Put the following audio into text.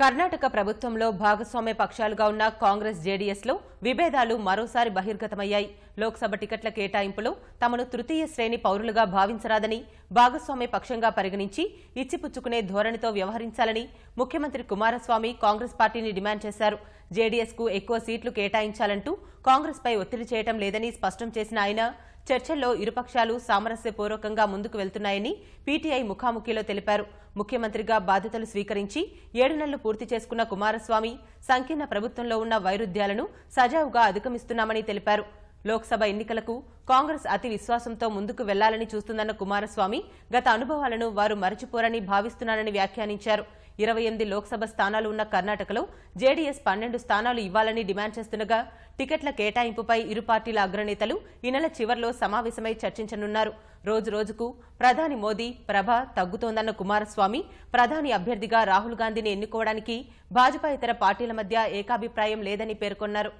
కర్ణాటక ప్రభుత్వంలో భాగస్వామ్య పక్షాలుగా ఉన్న కాంగ్రెస్ జేడీఎస్లో విభేదాలు మరోసారి బహిర్గతమయ్యాయి. లోక్సభ టికెట్ల కేటాయింపులో తమను తృతీయ శ్రేణి పౌరులుగా భావించరాదని, భాగస్వామ్య పక్షంగా పరిగణించి ఇచ్చిపుచ్చుకునే ధోరణితో వ్యవహరించాలని ముఖ్యమంత్రి కుమారస్వామి కాంగ్రెస్ పార్టీని డిమాండ్ చేశారు. జేడీఎస్కు ఎక్కువ సీట్లు కేటాయించాలంటూ కాంగ్రెస్పై ఒత్తిడి చేయడం లేదని స్పష్టం చేసిన ఆయన, చర్చల్లో ఇరుపక్షాలు సామరస్యపూర్వకంగా ముందుకు వెళ్తున్నాయని పీటీఐ ముఖాముఖిలో తెలిపారు. ముఖ్యమంత్రిగా బాధ్యతలు స్వీకరించి 7 నెలలు పూర్తి చేసుకున్న కుమారస్వామి సంకీర్ణ ప్రభుత్వంలో ఉన్న వైరుధ్యాలను సజావుగా అధిగమిస్తున్నామని తెలిపారు. లోక్సభ ఎన్నికలకు కాంగ్రెస్ అతి విశ్వాసంతో ముందుకు వెళ్లాలని చూస్తుందన్న కుమారస్వామి, గత అనుభవాలను వారు మరచిపోరని భావిస్తున్నానని వ్యాఖ్యానించారు. 28 లోక్సభ స్థానాలు ఉన్న కర్ణాటకలో జేడీఎస్ 12 స్థానాలు ఇవ్వాలని డిమాండ్ చేస్తుండగా, టికెట్ల కేటాయింపుపై ఇరు పార్టీల అగ్రనేతలు ఈ నెల చివర్లో సమావేశమై చర్చించనున్నారు. రోజురోజుకు ప్రధాని మోదీ ప్రభ తగ్గుతోందన్న కుమారస్వామి, ప్రధాని అభ్యర్థిగా రాహుల్ గాంధీని ఎన్నుకోవడానికి భాజపా ఇతర పార్టీల మధ్య ఏకాభిప్రాయం లేదని పేర్కొన్నారు.